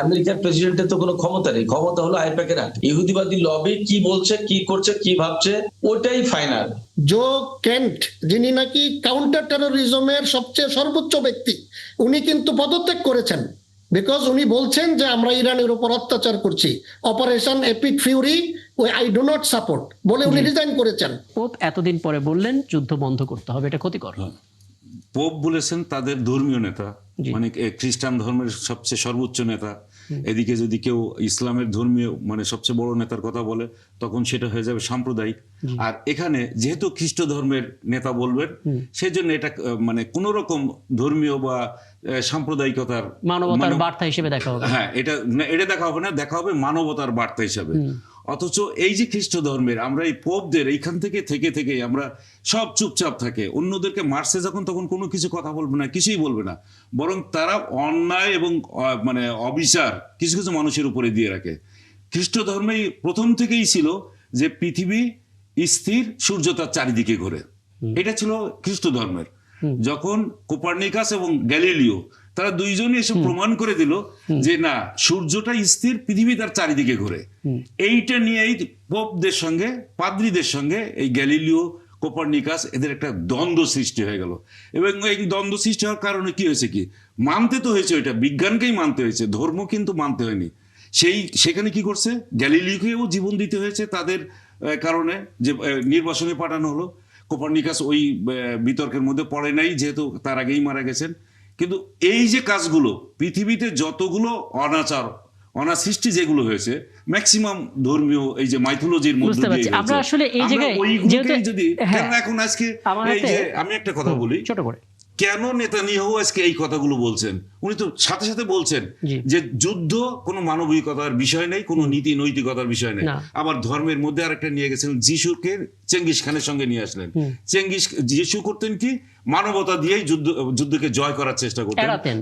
আমেরিকার প্রেসিডেন্টের তো কোনো ক্ষমতা নেই, ক্ষমতা হলো আইপ্যাকের হাতে। ইহুদিবাদী লবি কি বলছে, কি করছে, কি ভাবছে, ওটাই ফাইনাল। জো কেন্ট, যিনি নাকি কাউন্টার টেরোরিজমের সবচেয়ে সর্বোচ্চ ব্যক্তি, উনি কিন্তু পদত্যাগ করেছেন, বিকজ উনি বলছেন যে আমরা ইরানের উপর অত্যাচার করছি, operation epic Fury I do not support বলে উনি রিজাইন করেছেন। পোপ এতদিন পরে বললেন যুদ্ধ বন্ধ করতে হবে, এটা ক্ষতিকর। পোপ বলেছেন তাদের ধর্মীয় নেতা, মানে খ্রিস্টান ধর্মের সবচেয়ে সর্বোচ্চ নেতা। এদিকে যদি কেউ ইসলামের ধর্মীয় মানে সবচেয়ে বড় নেতার কথা বলে তখন সেটা হয়ে যাবে সাম্প্রদায়িক। আর এখানে যেহেতু খ্রিস্ট ধর্মের নেতা বলবেন, সেই জন্য এটা মানে কোন রকম ধর্মীয় বা সাম্প্রদায়িকতার মানবতার বার্তা হিসেবে দেখা হবে। হ্যাঁ, এটা দেখা হবে না, দেখা হবে মানবতার বার্তা হিসাবে। অথচ এই যে খ্রিস্ট ধর্মের আমরা এই পোপদের এইখান থেকে থেকে আমরা সব চুপচাপ থাকে, অন্যদেরকে মারছে যখন তখন কোনো কিছু কথা বলবে না, কিছুই বলবে না, বরং তারা অন্যায় এবং মানে অবিচার কিছু কিছু মানুষের উপরে দিয়ে রাখে। খ্রিস্ট ধর্মেই প্রথম থেকেই ছিল যে পৃথিবী স্থির, সূর্য তার চারিদিকে ঘোরে, এটা ছিল খ্রিস্ট ধর্মের। যখন কোপার্নিকাস এবং গ্যালিলিও তারা দুইজনই এসে প্রমাণ করে দিল যে না, সূর্যটা স্থির, পৃথিবী তার চারিদিকে ঘোরে, এইটা নিয়েই পোপদের সঙ্গে, পাদ্রীদের সঙ্গে এই গ্যালিলিও, কোপার্নিকাস এদের একটা দ্বন্দ্ব সৃষ্টি হয়ে গেল। এবং এই দ্বন্দ্ব সৃষ্টি হওয়ার কারণে কি হয়েছে, কি মানতে তো হয়েছে, ওইটা বিজ্ঞানকেই মানতে হয়েছে, ধর্ম কিন্তু মানতে হয়নি। সেখানে কি করছে, গ্যালিলিওকেও জীবন দিতে হয়েছে তাদের কারণে, যে নির্বাসনে পাঠানো হলো। কোপার্নিকাস ওই বিতর্কের মধ্যে পড়ে নাই, যেহেতু তার আগেই মারা গেছেন। কিন্তু এই যে কাজগুলো, পৃথিবীতে যতগুলো অনাসৃষ্টি যেগুলো হয়েছে, ম্যাক্সিমাম ধর্মীয় এই যে মাইথোলজির মধ্যে দিয়ে আমরা আসলে এই জায়গায় যদি এখন আজকে এই যে আমি একটা কথা বলি, ছোট করে, কেন নেতানিয়াহু আজকে এই কথাগুলো বলছেন? উনি তো সাথে সাথে বলছেন যে যুদ্ধ কোনো মানবিকতার বিষয় নেই, কোনো নীতি নৈতিকতার বিষয় নেই। আবার ধর্মের মধ্যে আরেকটা নিয়ে গেছেন, যিশুকে চেঙ্গিস খানের সঙ্গে নিয়ে আসলেন। যিশু করতেন কি, মানবতা দিয়েই যুদ্ধকে জয় করার চেষ্টা করতেন,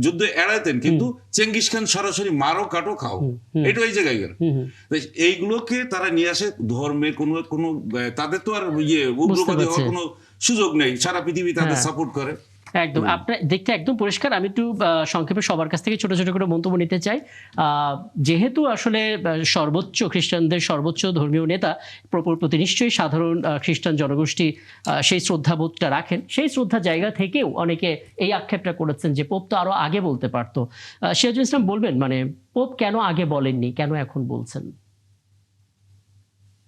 যুদ্ধ এড়াতেন, কিন্তু চেঙ্গিস খান সরাসরি মারো কাটো খাও, এটা এই জায়গায় গেল। এইগুলোকে তারা নিয়ে আসে, ধর্মের কোনো তাদের তো আর উগ্রবাদী হওয়ার কোনো সুযোগ নেই, সারা পৃথিবী তাদের সাপোর্ট করে। একদম, আপনার দেখতে একদম পরিষ্কার। আমি একটু সংক্ষেপে সবার কাছ থেকে ছোট ছোট করে মন্তব্য নিতে চাই। যেহেতু আসলে সর্বোচ্চ খ্রিস্টানদের সর্বোচ্চ ধর্মীয় নেতা, প্রতি নিশ্চয়ই সাধারণ খ্রিস্টান জনগোষ্ঠী সেই শ্রদ্ধাবোধটা রাখেন, সেই শ্রদ্ধা জায়গা থেকেও অনেকে এই আক্ষেপটা করেছেন যে পোপ তো আরো আগে বলতে পারতো। সিরাজুল ইসলাম বলবেন, মানে পোপ কেন আগে বলেননি, কেন এখন বলছেন?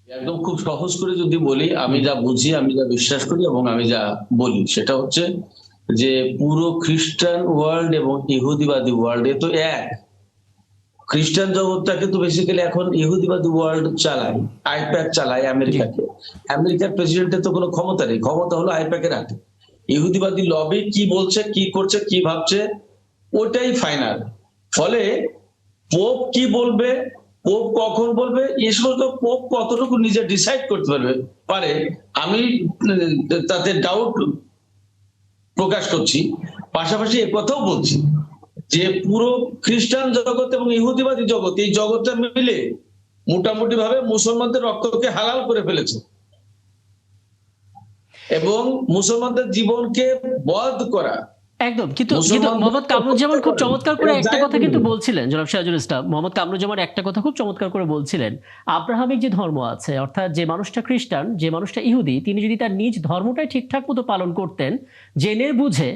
একদম খুব সহজ করে যদি বলি, আমি যা বুঝি, আমি যা বিশ্বাস করি এবং আমি যা বলি, সেটা হচ্ছে যে পুরো খ্রিস্টান ওয়ার্ল্ড এবং ইহুদিবাদী ওয়ার্ল্ড এ তো এক। খ্রিস্টান জগৎটা কিন্তু বেসিক্যালি এখন ইহুদিবাদী ওয়ার্ল্ড চালায়, আইপ্যাক চালায় আমেরিকাকে। আমেরিকার প্রেসিডেন্টের তো কোনো ক্ষমতা নেই, ক্ষমতা হলো আইপ্যাকের হাতে। ইহুদিবাদী লবি কি বলছে, কি করছে, কি ভাবছে, ওটাই ফাইনাল। ফলে পোপ কি বলবে, পোপ কখন বলবে, এই সমস্ত পোপ কতটুকু নিজে ডিসাইড করতে পারে আমি তাতে ডাউট প্রকাশ করছি। পাশাপাশি একথাও বলছি যে পুরো খ্রিস্টান জগৎ এবং ইহুদিবাদী জগৎ, এই জগৎটা মিলে মোটামুটি ভাবে মুসলমানদের রক্তকে হালাল করে ফেলেছে এবং মুসলমানদের জীবনকে বধ করা। একদম, কিন্তু মোহাম্মদ কামরুজ্জামান খুব চমৎকার করে একটা কথা কিন্তু বলছিলেন, জনাব সিরাজুল ইসলাম, মোহাম্মদ কামরুজ্জামান একটা কথা খুব চমৎকার করে বলছিলেন, আব্রাহামিক যে ধর্ম আছে, অর্থাৎ যে মানুষটা খ্রিস্টান, যে মানুষটা ইহুদি, তিনি যদি তার নিজ ধর্মটাই ঠিকঠাক মতো পালন করতেন, জেনে বুঝে,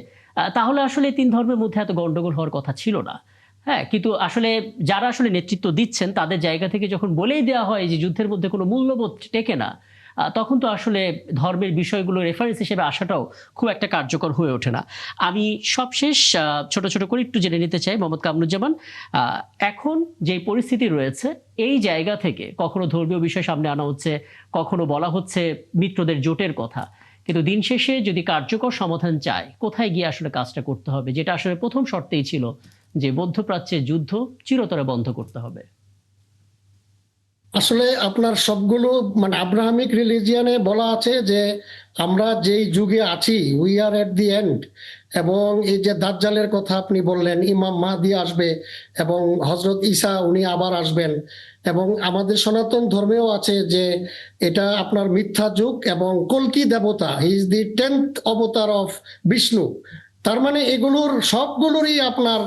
তাহলে আসলে তিন ধর্মের মধ্যে এত গন্ডগোল হওয়ার কথা ছিল না। হ্যাঁ, কিন্তু আসলে যারা আসলে নেতৃত্ব দিচ্ছেন তাদের জায়গা থেকে যখন বলেই দেওয়া হয় যে যুদ্ধের মধ্যে কোনো মূল্যবোধ টেকে না, তখন তো আসলে ধর্মের বিষয়গুলো রেফারেন্স হিসেবে আসাটাও খুব একটা কার্যকর হয়ে ওঠে না। আমি সবশেষ ছোট ছোট করে একটু জেনে নিতে চাই, মোহাম্মদ কামরুজ্জামান, এখন যে পরিস্থিতি রয়েছে, এই জায়গা থেকে কখনো ধর্মীয় বিষয় সামনে আনা হচ্ছে, কখনো বলা হচ্ছে মিত্রদের জোটের কথা, কিন্তু দিন শেষে যদি কার্যকর সমাধান চায়, কোথায় গিয়ে আসলে কাজটা করতে হবে, যেটা আসলে প্রথম শর্তেই ছিল যে মধ্যপ্রাচ্যের যুদ্ধ চিরতরে বন্ধ করতে হবে? আসলে আপনার সবগুলো মানে আব্রাহামিক রিলিজিয়ানে বলা আছে যে আমরা যেই যুগে আছি, we are at the end. এবং এই যে দাজ্জালের কথা আপনি বললেন, ইমাম মাহদি আসবে এবং হজরত ঈসা উনি আবার আসবেন। এবং আমাদের সনাতন ধর্মেও আছে যে এটা আপনার মিথ্যা যুগ এবং কল্কি দেবতা, হি ইজ দি 10th অবতার অফ বিষ্ণু, তার মানে এগুলোর সবগুলোরই আপনার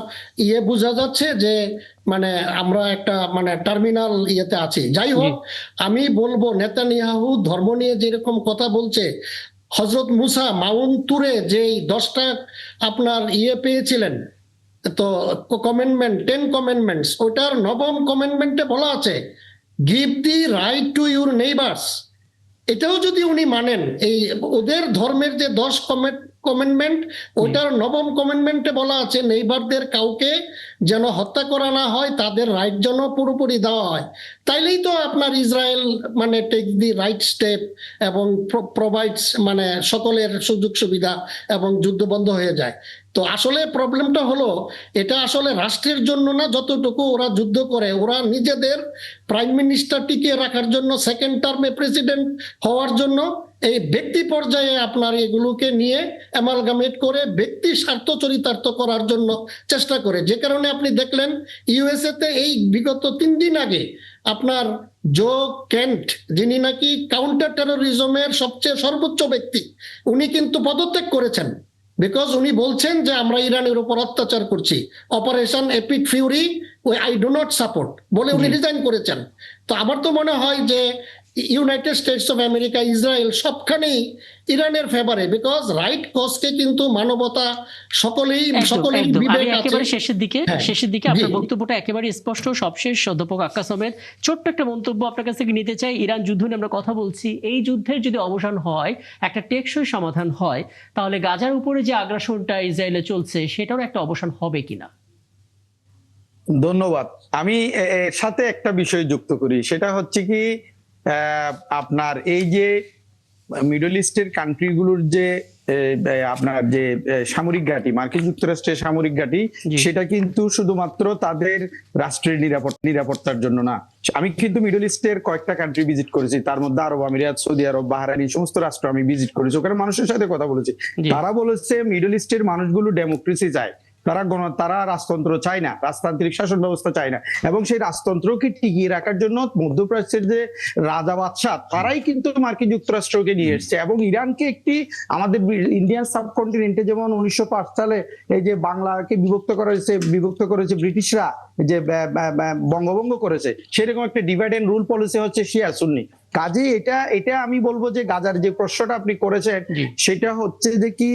বোঝা যাচ্ছে যে মানে আমরা একটা মানে টার্মিনাল ইয়েতে আছি। যাই হোক, আমি বলবো নেতানিয়াহু ধর্ম নিয়ে যেরকম কথা বলছে, হজরত মুসা মাউন্ট তুরে যেই 10টা আপনার পেয়েছিলেন, তো কমেন্ডমেন্ট 10 কমেন্ডমেন্টস, ওটার 9ম কমেন্ডমেন্টে বলা আছে give the right to your neighbours. এটাও যদি উনি মানেন, এই ওদের ধর্মের যে 10 কমেন্ডমেন্ট, ওটার 9ম কমেন্ডমেন্টে বলা আছে নেইবারদের কাউকে যেন হত্যা করা না হয়, তাদের রাইট যেন পুরোপুরি দেওয়া হয়। তাইলেই তো আপনার ইসরায়েল মানে টেক দি রাইট স্টেপ এবং প্রোভাইডস মানে সকলের সুযোগ সুবিধা এবং যুদ্ধ বন্ধ হয়ে যায়। তো আসলে প্রবলেমটা হলো এটা আসলে রাষ্ট্রের জন্য না, যতটুকু ওরা যুদ্ধ করে ওরা নিজেদের প্রাইম মিনিস্টার টিকিয়ে রাখার জন্য, সেকেন্ড টার্মে প্রেসিডেন্ট হওয়ার জন্য এই ব্যক্তি পর্যায়ে আপনার এগুলোকে নিয়ে অ্যামালগামেট করে ব্যক্তি স্বার্থ চরিতার্থ করার জন্য চেষ্টা করে। যে কারণে আপনি দেখলেন ইউএসএ তে এই বিগত 3 দিন আগে আপনার জো কেন্ট, যিনি নাকি কাউন্টার টেরোরিজমের সবচেয়ে সর্বোচ্চ ব্যক্তি, উনি কিন্তু পদত্যাগ করেছেন। বিকজ উনি বলছেন যে আমরা ইরানের উপর অত্যাচার করছি, operation epic Fury I do not support বলে উনি রিজাইন করেছেন। তো আমার তো মনে হয় যে United States of America, Israel সবখানেই ইরানের ফেভারে, বিকজ রাইট কজকে কিন্তু মানবতা সকলেই আমি একেবারে শেষের দিকে আপনার জি। বক্তব্যটা একেবারে স্পষ্ট। সবশেষ অধ্যাপক আক্কাস আহমেদ, ছোট্ট একটা মন্তব্য আপনার কাছ থেকে নিতে চাই। ইরান যুদ্ধ নিয়ে আমরা কথা বলছি, এই যুদ্ধের যদি অবসান হয়, একটা টেকসই সমাধান হয়, তাহলে গাজার উপরে যে আগ্রাসনটা ইসরায়েলে চলছে সেটারও একটা অবসান হবে কিনা? ধন্যবাদ। আমি এর সাথে একটা বিষয় যুক্ত করি, সেটা হচ্ছে কি আপনার এই যে মিডল ইস্টের কান্ট্রিগুলোর যে আপনার যে সামরিক ঘাঁটি, মার্কিন যুক্তরাষ্ট্রের সামরিক ঘাঁটি, সেটা কিন্তু শুধুমাত্র তাদের রাষ্ট্রের নিরাপত্তার জন্য না। আমি কিন্তু মিডল ইস্টের কয়েকটা কান্ট্রি ভিজিট করেছি, তার মধ্যে আরব আমিরাত, সৌদি আরব, বাহরাইন, এই সমস্ত রাষ্ট্র আমি ভিজিট করেছি। ওখানে মানুষের সাথে কথা বলেছি, তারা বলেছে মিডল ইস্টের মানুষগুলো ডেমোক্রেসি চায়, তারা রাজতন্ত্র চায় না, রাজতান্ত্রিক শাসন ব্যবস্থা চায় না। এবং সেই রাজতন্ত্রকে টিকিয়ে রাখার জন্য মধ্যপ্রাচ্যের যে রাজা বাদশাহ, তারাই কিন্তু মার্কিন যুক্তরাষ্ট্রকে নিয়ে এসছে। এবং ইরানকে একটি আমাদের ইন্ডিয়ান সাবকন্টিনেন্টে যেমন 1905 সালে এই যে বাংলাকে বিভক্ত করেছে ব্রিটিশরা, যে বঙ্গভঙ্গ করেছে, সেরকম একটা ডিভাইড এন্ড রুল পলিসি হচ্ছে শিয়া সুন্নি। কাজে এটা আমি বলবো যে গাজার যে প্রশ্নটা আপনি করেছেন, সেটা হচ্ছে যে কি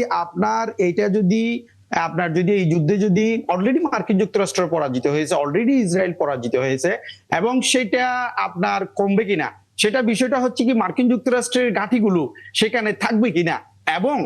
আপনার যদি এই যুদ্ধে যদি অলরেডি মার্কিন যুক্তরাষ্ট্র পরাজিত হয়েছে, অলরেডি ইসরায়েল পরাজিত হয়েছে, এবং সেটা আপনার কমবে কিনা, সেটা বিষয়টা হচ্ছে কি মার্কিন যুক্তরাষ্ট্রের ঘাঁটিগুলো সেখানে থাকবে কিনা, এবং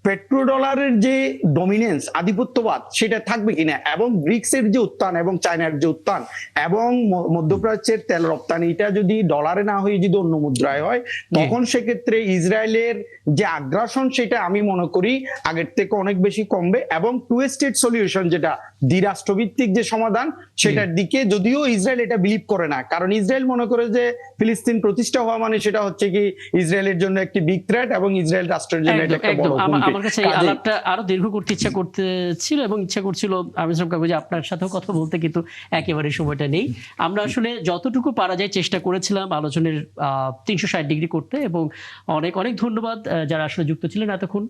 পেট্রোডলারের যে ডমিনেন্স, আধিপত্যবাদ, সেটা থাকবে কিনা, এবং ব্রিক্সের যে উত্থান এবং চায়নার যে উত্থান এবং মধ্যপ্রাচ্যের তেল রপ্তানিটা যদি ডলারে না হয়ে যদি অন্য মুদ্রায় হয়, তখন সেক্ষেত্রে ইসরায়েলের যে আগ্রাসন, সেটা আমি মনে করি আগের থেকে অনেক বেশি কমবে। এবং 2 স্টেট সলিউশন, যেটা দ্বিরাষ্ট্রভিত্তিক যে সমাধান, সেটার দিকে যদিও ইসরায়েল এটা বিলিভ করে না, কারণ ইসরায়েল মনে করে যে ফিলিস্তিন প্রতিষ্ঠা হওয়া মানে সেটা হচ্ছে কি ইসরায়েলের জন্য একটি বিগ থ্রেট এবং ইসরায়েল রাষ্ট্রের জন্য এটা একটা বড় হুমকি। আমার কাছে এই আলাপটা আরো দীর্ঘ করতে ইচ্ছা করছিল আমির সাহেব কাকু, যে আপনার সাথেও কথা বলতে, কিন্তু একেবারে সময়টা নেই। আমরা আসলে যতটুকু পারা যায় চেষ্টা করেছিলাম আলোচনার 360 ডিগ্রি করতে, এবং অনেক অনেক ধন্যবাদ যারা আসলে যুক্ত ছিলেন এতক্ষণ।